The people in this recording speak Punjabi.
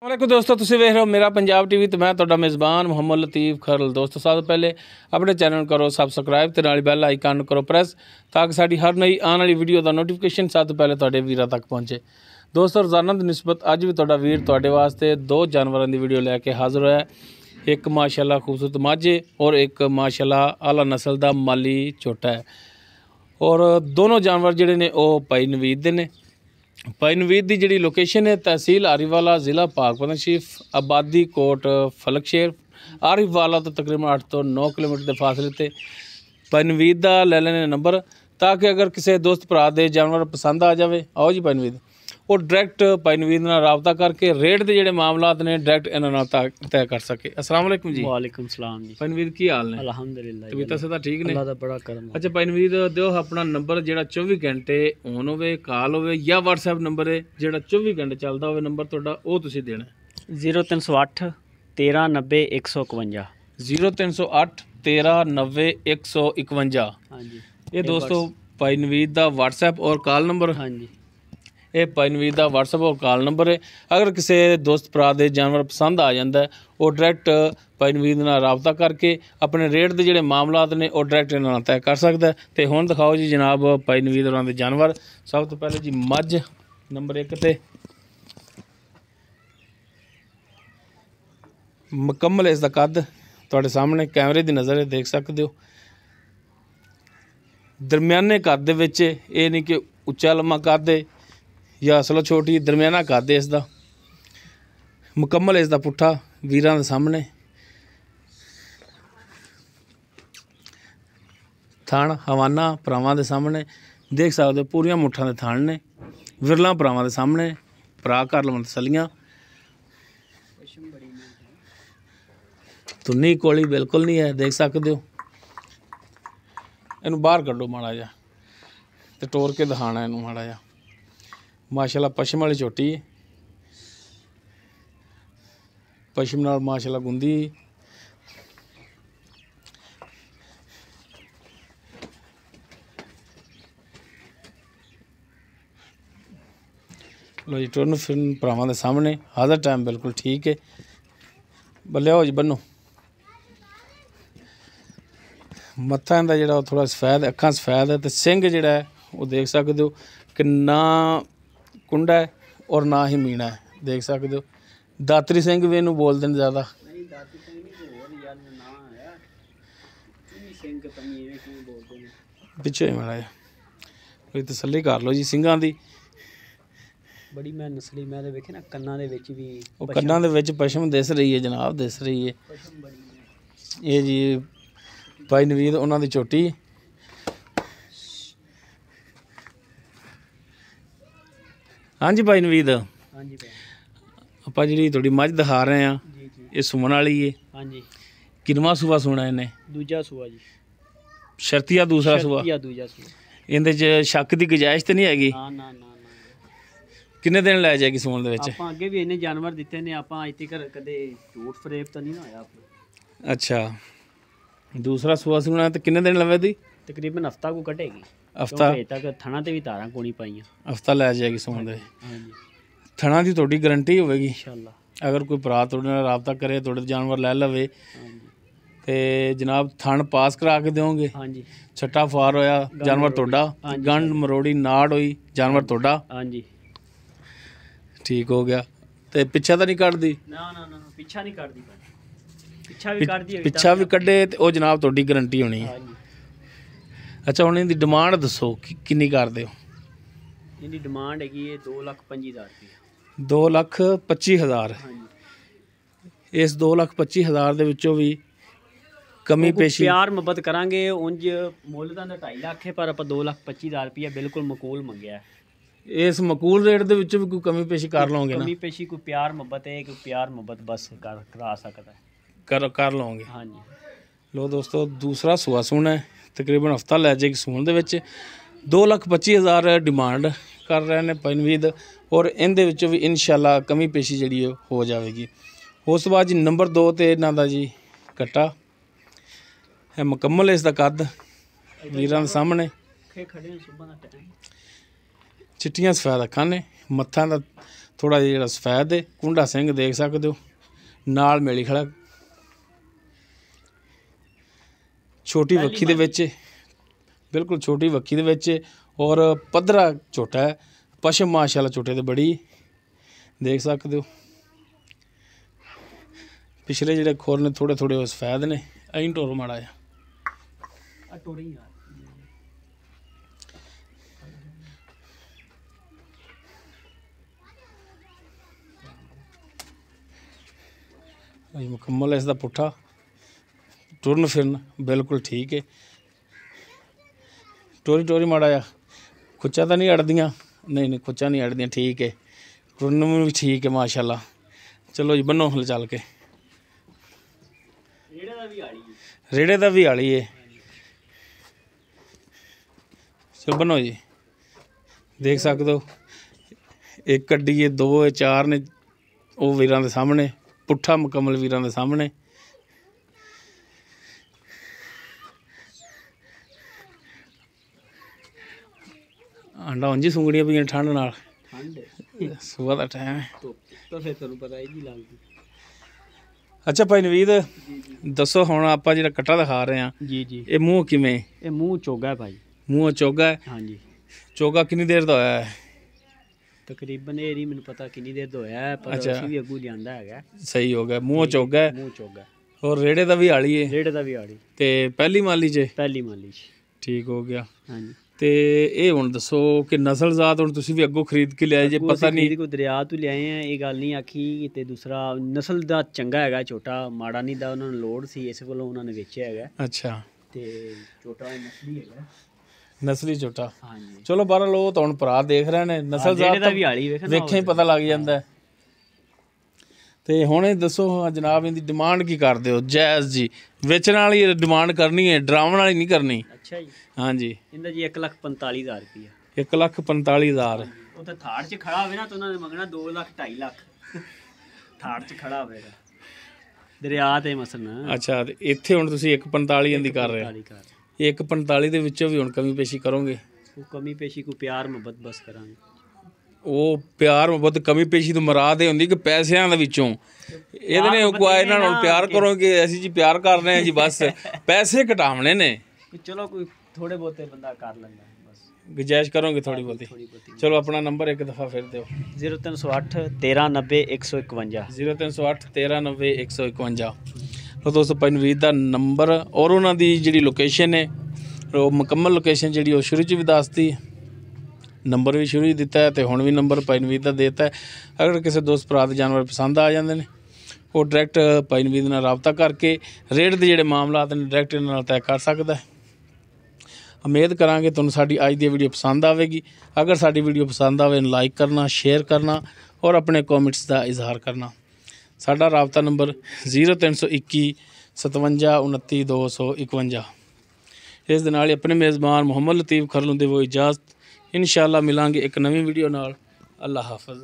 वालेकुम दोस्तों, तुसीं वेख रहे हो मेरा पंजाब टीवी तो मैं तुहाडा मेज़बान मुहम्मद लतीफ़ खरल। दोस्तों सब तो पहले अपने चैनल करो सबसक्राइब ते नाल बैल आइकन करो प्रेस ताकि साडी हर नई आने वाली वीडियो का नोटिफिकेशन सब तो पहले तुहाडे वीरां तक पहुँचे। दोस्तों रोज़ाना की निस्बत अज भी तुहाडा वीर तुहाडे वास्ते दो जानवरों की वीडियो लैके हाज़र होया। एक माशाअल्लाह खूबसूरत मझ है और एक माशाअल्लाह आला नस्ल का माली छोटा है। और दोनों जानवर जिहड़े ने वो भाई नवीद दे ने। भाई नवीद की जी लोकेशन है तहसील आरीवाला, ज़िला पाकपतन शरीफ, आबादी कोट फलकशेर। आरीवाला तो तकरीबन 8 तो 9 किलोमीटर के फासले पर भाई नवीद का ले लेने नंबर ताकि अगर किसी दोस्त भरा दे जानवर पसंद आ जाए। आओ जी भाई नवीद और डायरैक्ट भाई नवीद नाल राबता करके रेट के जोड़े मामलात ने डायरैक्ट इन्होंने तय कर सके। अस्सलाम वालेकुम जी। वालेकुम सलाम जी। भाई नवीद की हाल ने? अल्हम्दुलिल्लाह तबीयत से ठीक ने? अल्लाह दा बड़ा करम। अच्छा भाई नवीद दिओ अपना नंबर जो 24 घंटे ऑन होवे कॉल होवे या व्हाट्सएप नंबर है जो 24 घंटे चलता होवे नंबर तुहाडा वो तुसीं देना 0308 13 90 151। 0308 13 90 151। हाँ जी ये दोस्तों भाई नवीद का व्हाट्सएप और कॉल नंबर। हाँ जी ये भाई नवीद का व्हाट्सएप और कॉल नंबर है। अगर किसी दोस्त भरा दे जानवर पसंद आ जाता है वो डायरैक्ट भाई नवीद नाल राबता करके अपने रेट के जोड़े मामलात ने वो डायरैक्ट इन्होंने तय कर सकता है। तो हुण दिखाओ जी जनाब भाई नवीद होरां दे जानवर। सब तो पहले जी मझ नंबर 1 ते मुकम्मल इसका कद तुहाडे सामने कैमरे की नज़र है, देख सकते हो। दरम्याने कद दे विच ये नहीं कि उच्चा लम्मा कद है या असलो छोटी, दरम्याना कद है इसका। मुकम्मल इसका पुट्ठा वीरां दे सामने थान हवाना भरावां दे सामने देख सकते हो। पूरियां मुट्ठां दे थान ने विरला भरावां दे सामने भरा घर लवन तसलियां। तुन्नी कोली बिल्कुल नहीं है, देख सकते हो। इनू बाहर कड्डो माड़ा जा तो टोर के दिखाना इनू माड़ा जा। माशाल्लाह पशम वाली झोटी है, पशम नाल माशाल्लाह गुंदी। लो जी टोरन फिर भरावां दे सामने हाज़र टाइम बिल्कुल ठीक है। बल्ले हो जी बनो। मत्था इनका जो थोड़ा सफेद, अखां सफेद है तो सिंह जोड़ा है वो देख सकते हो कि ना कुंडा है और ना ही मीना है, देख सकते हो। दातरी सिंह भी इनू बोलते हैं ज़्यादा। पिछे माड़ा कोई तसल्ली कर लो जी सिंघां दी। बड़ी मैं नस्ली मैं वेखे ना कन्ना दे विच भी वो कन्ना दे विच पशम दिस रही है जनाब, दिस रही है। ये जी भाई नवीद उन्हां दी झोटी। हाँ जी भाई नवीद, हाँ जी आपां जिहड़ी तुहाडी मझ दिखा रहे हैं जी जी ये सुमन वाली है। हाँ जी किनवा सूआ सुना इन्हें? दूजा सूआ जी। शर्तिया दूसरा सूआ? या दूजा सूआ। इहदे च शक की गुजाइश तो नहीं हैगी? ना ना ना किन्ने दिन लै जाएगी सून दे विच? ਆਪਾਂ ਅੱਗੇ ਵੀ ਇਹਨੇ ਜਾਨਵਰ ਦਿੱਤੇ ਨੇ, ਆਪਾਂ ਅੱਜ ਤੱਕ ਕਦੇ ਝੂਠ ਫਰੇਬ ਤਾਂ ਨਹੀਂ ਨਾ ਹੋਇਆ ਆਪਣਾ। अच्छा दूसरा सूआ सुना तो किन्ने दिन लवे दी? ਤਕਰੀਬਨ ਹਫਤਾ ਕੋ ਕੱਢੇਗੀ। हफ्ता ਹਜੇ ਤੱਕ ਥਣਾ ਤੇ ਵੀ ਧਾਰਾਂ ਕੋਣੀ ਪਾਈਆਂ। हफ्ता लै जाएगी सून दे। ਹਾਂਜੀ थणा की थोड़ी गारंटी होगी? ਇਨਸ਼ਾਅੱਲਾ। अगर कोई भरा थोड़े नाल राबता करे थोड़े जानवर लै लवे ਹਾਂਜੀ तो जनाब थण पास करा के दोगे? ਹਾਂਜੀ छट्टा फार होया जानवर तोड़ा, हाँ जी, गंढ मरोड़ी नाड़ हुई जानवर तोड़ा, ਹਾਂਜੀ ठीक हो गया। तो पिछा तो नहीं कटदी? ਨਾ ਨਾ ਨਾ ਪਿੱਛਾ ਨਹੀਂ ਕਰਦੀ ਭਾਈ, ਪਿੱਛਾ ਵੀ ਕਰਦੀ ਹੈ पिछा भी कड्डे तो वो जनाब थोड़ी गारंटी होनी है। ਹਾਂਜੀ अच्छा हुण इहदी डिमांड दसो किन्नी करदे हो? ਇਹਦੀ ਡਿਮਾਂਡ ਹੈਗੀ ਹੈ 2,25,000 ਰੁਪਏ। 2,25,000। ਹਾਂਜੀ इस 2,25,000 ਦੇ ਵਿੱਚੋਂ ਵੀ ਕਮੀ ਪੇਸ਼ੀ? ਪਿਆਰ ਮੁਹੱਬਤ ਕਰਾਂਗੇ। ਉਂਝ ਮੁੱਲ ਦਾ 2.5 ਲੱਖ ਹੈ ਪਰ ਆਪਾਂ 2,25,000 ਰੁਪਏ ਬਿਲਕੁਲ ਮਕੂਲ ਮੰਗਿਆ। ਇਸ ਮਕੂਲ ਰੇਟ ਦੇ ਵਿੱਚੋਂ ਵੀ ਕੋਈ ਕਮੀ ਪੇਸ਼ੀ ਕਰ ਲਓਗੇ ਨਾ? ਕਮੀ ਪੇਸ਼ੀ ਕੋਈ ਪਿਆਰ ਮੁਹੱਬਤ ਹੈ, ਕੋਈ ਪਿਆਰ ਮੁਹੱਬਤ ਬਸ ਕਰਾ ਸਕਦਾ ਹੈ। ਕਰ ਲਓਗੇ? ਹਾਂਜੀ ਲੋ ਦੋਸਤੋ ਦੂਸਰਾ ਸੂਆ ਸੂਣਾ ਹੈ, ਤਕਰੀਬਨ ਹਫਤਾ ਲੈ ਜਾਏਗੀ ਸੂਣ ਦੇ ਵਿੱਚ। 2,25,000 ਡਿਮਾਂਡ ਕਰ ਰਹੇ ਨੇ ਭਾਈ ਨਵੀਦ ਔਰ ਇਹਦੇ ਵਿੱਚੋਂ ਵੀ ਇਨਸ਼ਾਅੱਲਾ ਕਮੀ ਪੇਸ਼ੀ ਜਿਹੜੀ ਹੋ ਜਾਵੇਗੀ। ਉਸ ਤੋਂ ਬਾਅਦ ਜੀ ਨੰਬਰ 2 ਤੇ ਇਹਨਾਂ ਦਾ ਜੀ ਕੱਟਾ है मुकम्मल इसका कद वीरां दे सामने खड़े सुबह दा टाइम चिट्टियां सफेद अखां ने मत्था दा ਥੋੜਾ ਜਿਹਾ ਜਿਹੜਾ ਸਫੈਦ ਹੈ, ਕੁੰਡਾ ਸਿੰਘ ਦੇਖ ਸਕਦੇ ਹੋ, ਨਾਲ ਮੇਲੀ ਖੜਾ, ਛੋਟੀ ਵੱਖੀ ਦੇ ਵਿੱਚ, ਬਿਲਕੁਲ ਛੋਟੀ ਵੱਖੀ ਦੇ ਵਿੱਚ, ਔਰ ਪੱਧਰਾ ਝੋਟਾ ਹੈ, ਪਸ਼ਮ ਮਾਸ਼ਾਅੱਲਾ ਝੋਟੇ ਤੇ ਬੜੀ ਦੇਖ ਸਕਦੇ ਹੋ। ਪਿਛਲੇ ਜਿਹੜੇ ਖੁਰ ਨੇ ਥੋੜੇ ਥੋੜੇ ਉਹ ਸਫੈਦ ਨੇ, ਐਂ ਢੋਰ ਮਾੜਾ ਜਿਹਾ ਮੁਕੰਮਲ ਹੈ। ਇਸ ਦਾ ਪੁੱਠਾ ਟੁਰਨ ਫਿਰਨ ਬਿਲਕੁਲ ਠੀਕ ਹੈ, ਟੋਰੀ ਟੋਰੀ ਮਾੜਾ ਜਿਹਾ, ਖੁੱਚਾ ਤਾਂ ਨਹੀਂ ਅੜਦੀਆਂ, ਨਹੀਂ ਖੁੱਚਾ ਨਹੀਂ ਅੜਦੀਆਂ, ਠੀਕ ਹੈ, ਟੁਰਨ ਵੀ ਠੀਕ ਹੈ ਮਾਸ਼ਾਅੱਲਾ। ਚਲੋ ਜੀ ਬੰਨੋ ਹਲ ਚੱਲ ਕੇ, ਰੇੜੇ ਦਾ ਵੀ ਆਲੀ ਹੈ। ਚਲ ਬੰਨੋ ਜੀ, ਦੇਖ ਸਕਦੇ ਹੋ, ਇੱਕ ਗੱਡੀ ਹੈ, 2 ਹੈ, 4 ਨੇ, ਉਹ ਵੀਰਾਂ ਦੇ ਸਾਹਮਣੇ, ਪੁੱਠਾ ਮੁਕੰਮਲ ਵੀਰਾਂ ਦੇ ਸਾਹਮਣੇ। ਆਂਡਾ ਉਂਝ ਹੀ ਸੁੰਗੜੀਆਂ ਪਈਆਂ ਠੰਡ ਨਾਲ, ਸੁਬਾਹ ਦਾ ਟਾਈਮ ਹੈ ਤਾਂ ਫਿਰ ਤੁਹਾਨੂੰ ਪਤਾ ਹੀ ਨਹੀਂ ਲੱਗਦੀ। ਅੱਛਾ ਭਾਈ ਨਵੀਦ, ਦੱਸੋ ਹੁਣ ਆਪਾਂ ਜਿਹੜਾ ਕੱਟਾ ਦਿਖਾ ਰਹੇ ਹਾਂ ਜੀ, ਇਹ ਮੂੰਹ ਕਿਵੇਂ? ਇਹ ਮੂੰਹ ਚੋਗਾ ਹੈ ਭਾਈ, ਮੂੰਹ ਚੋਗਾ ਹੈ। ਹਾਂਜੀ, ਚੋਗਾ ਕਿੰਨੀ ਦੇਰ ਦਾ ਹੋਇਆ ਹੈ? ਤਕਰੀਬਨ ਇਹ ਨਹੀਂ ਮੈਨੂੰ ਪਤਾ ਕਿੰਨੀ ਦੇਰ ਦਾ ਹੋਇਆ ਹੈ, ਪਰ ਅਸੀਂ ਵੀ ਅੱਗੂ ਲਿਆਂਦਾ ਹੈਗਾ। ਸਹੀ ਹੋ ਗਿਆ, ਮੂੰਹ ਚੋਗਾ ਹੈ, ਮੂੰਹ ਚੋਗਾ। ਔਰ ਰੇੜੇ ਦਾ ਵੀ ਆਲੀ ਹੈ? ਰੇੜੇ ਦਾ ਵੀ ਆਲੀ। ਤੇ ਪਹਿਲੀ ਮਾਲੀ 'ਚ? ਪਹਿਲੀ ਮਾਲੀ 'ਚ। ਠੀਕ ਹੋ ਗਿਆ। ਹਾਂਜੀ, ਤੇ ਇਹ ਹੁਣ ਦੱਸੋ ਕਿ ਨਸਲ ਜ਼ਾਤ ਹੁਣ ਤੁਸੀਂ ਵੀ ਅੱਗੋਂ ਖਰੀਦ ਕੇ ਲਿਆਏ ਜੇ? ਪਤਾ ਨਹੀਂ, ਕੋਈ ਦਰਿਆ ਤੋਂ ਲਿਆਏ ਆ, ਇਹ ਗੱਲ ਨਹੀਂ ਆਖੀ। ਤੇ ਦੂਸਰਾ ਨਸਲ ਦਾ ਚੰਗਾ ਹੈਗਾ, ਛੋਟਾ ਮਾੜਾ ਨਹੀਂ ਦਾ, ਉਹਨਾਂ ਨੂੰ ਲੋੜ ਸੀ, ਇਸ ਵੱਲੋਂ ਉਹਨਾਂ ਨੇ ਵੇਚਿਆ ਹੈਗਾ। ਅੱਛਾ, ਤੇ ਛੋਟਾ ਨਸਲੀ ਹੈਗਾ, ਨਸਲੀ ਝੋਟਾ। ਹਾਂਜੀ, ਚਲੋ ਬਾਹਰ ਉਹ ਤਾਂ ਹੁਣ ਭਰਾ ਦੇਖ ਰਹੇ ਨੇ, ਨਸਲ ਜ਼ਾਤ ਦਾ ਵੀ ਆਲੀ ਵੇਖਿਆ ਹੀ ਪਤਾ ਲੱਗ ਜਾਂਦਾ। ਤੇ ਹੁਣ ਇਹ ਦੱਸੋ ਜਨਾਬ, ਇਹਦੀ ਡਿਮਾਂਡ ਕੀ ਕਰਦੇ ਹੋ? ਜਾਇਜ਼ ਜੀ, ਵੇਚਣ ਵਾਲੀ ਡਿਮਾਂਡ ਕਰਨੀ ਹੈ, ਡਰਾਉਣ ਵਾਲੀ ਨਹੀਂ ਕਰਨੀ। ਅੱਛਾ ਜੀ, ਹਾਂਜੀ। ਇਹਦਾ ਜੀ 1,45,000 ਰੁਪਇਆ। 1,45,000। ਉਹ ਤਾਂ ਥਾੜ 'ਚ ਖੜਾ ਹੋਵੇ ਨਾ ਤਾਂ ਉਹਨਾਂ ਨੇ ਮੰਗਣਾ 2 ਲੱਖ 2.5 ਲੱਖ। ਥਾੜ 'ਚ ਖੜਾ ਹੋਵੇਗਾ ਦਰਿਆ ਤੇ ਮਸਲਨ। ਅੱਛਾ, ਤੇ ਇੱਥੇ ਹੁਣ ਤੁਸੀਂ 1,45 ਦੀ ਕਰ ਰਹੇ ਹੋ? 1,45 ਦੇ ਵਿੱਚੋਂ ਵੀ ਹੁਣ ਕਮੀ ਪੇਸ਼ੀ ਕਰੋਗੇ? ਉਹ ਕਮੀ ਪੇਸ਼ੀ ਕੋ ਪਿਆਰ ਮੁਹੱਬਤ ਬਸ ਕਰਾਂਗੇ। ਉਹ ਪਿਆਰ ਮੁਹੱਬਤ ਕਮੀ ਪੇਸ਼ੀ ਤੋਂ ਮੁਰਾਦ ਇਹ ਹੁੰਦੀ ਕਿ ਪੈਸਿਆਂ ਦੇ ਵਿੱਚੋਂ ਇਹਦੇ ਨੇ ਇਹਨਾਂ ਨਾਲ ਪਿਆਰ ਕਰੋਗੇ? ਅਸੀਂ ਜੀ ਪਿਆਰ ਕਰ ਰਹੇ ਹਾਂ ਜੀ, ਬਸ ਪੈਸੇ ਘਟਾਉਣੇ ਨੇ। ਚਲੋ ਕੋਈ ਥੋੜੇ ਬਹੁਤੇ ਬੰਦਾ ਕਰ ਲੈਂਦਾ, ਬਸ ਗੁੰਜਾਇਸ਼ ਕਰੋਗੇ ਥੋੜੀ ਬਹੁਤੀ। ਚਲੋ ਆਪਣਾ ਨੰਬਰ ਇੱਕ ਦਫਾ ਫਿਰ ਦਿਓ। 0308 1390 151। 0308 1390 151। ਲੋ ਦੋਸਤੋ, ਭਾਈ ਨਵੀਦ ਦਾ ਨੰਬਰ ਔਰ ਉਹਨਾਂ ਦੀ ਜਿਹੜੀ ਲੋਕੇਸ਼ਨ ਹੈ, ਉਹ ਮੁਕੰਮਲ ਲੋਕੇਸ਼ਨ ਜਿਹੜੀ ਉਹ ਸ਼ੁਰੂ 'ਚ ਵੀ ਦੱਸਤੀ, ਨੰਬਰ ਵੀ ਸ਼ੁਰੂ ਹੀ ਦਿੱਤਾ ਹੈ, ਤੇ ਹੁਣ ਵੀ ਨੰਬਰ ਭਾਈ ਨਵੀਦ ਦਾ ਦੇਤਾ ਹੈ। ਅਗਰ ਕਿਸੇ ਦੋਸਤ ਭਰਾ ਦੇ ਜਾਨਵਰ ਪਸੰਦ ਆ ਜਾਂਦੇ ਨੇ, ਉਹ ਡਾਇਰੈਕਟ ਭਾਈ ਨਵੀਦ ਨਾਲ ਰਾਬਤਾ ਕਰਕੇ ਰੇਟ ਦੇ ਜਿਹੜੇ ਮਾਮਲਾਤ ਨੇ ਡਾਇਰੈਕਟ ਇਹਨਾਂ ਨਾਲ ਤੈਅ ਕਰ ਸਕਦਾ ਹੈ। ਉਮੀਦ ਕਰਾਂਗੇ ਤੁਹਾਨੂੰ ਸਾਡੀ ਅੱਜ ਦੀ ਵੀਡੀਓ ਪਸੰਦ ਆਵੇਗੀ। ਅਗਰ ਸਾਡੀ ਵੀਡੀਓ ਪਸੰਦ ਆਵੇ, ਲਾਈਕ ਕਰਨਾ, ਸ਼ੇਅਰ ਕਰਨਾ ਔਰ ਆਪਣੇ ਕਮੈਂਟਸ ਦਾ ਇਜ਼ਹਾਰ ਕਰਨਾ। ਸਾਡਾ ਰਾਬਤਾ ਨੰਬਰ 0321 57 29 251। ਇਸ ਦੇ ਨਾਲ ਹੀ ਆਪਣੇ ਮੇਜ਼ਬਾਨ ਮੁਹੰਮਦ ਲਤੀਫ ਖਰਲ ਨੂੰ ਦੇਵੋ ਇਜਾਜ਼ਤ। ਇਨਸ਼ਾਅੱਲਾ ਮਿਲਾਂਗੇ ਇੱਕ ਨਵੀਂ ਵੀਡੀਓ ਨਾਲ। ਅੱਲਾ ਹਾਫਿਜ਼।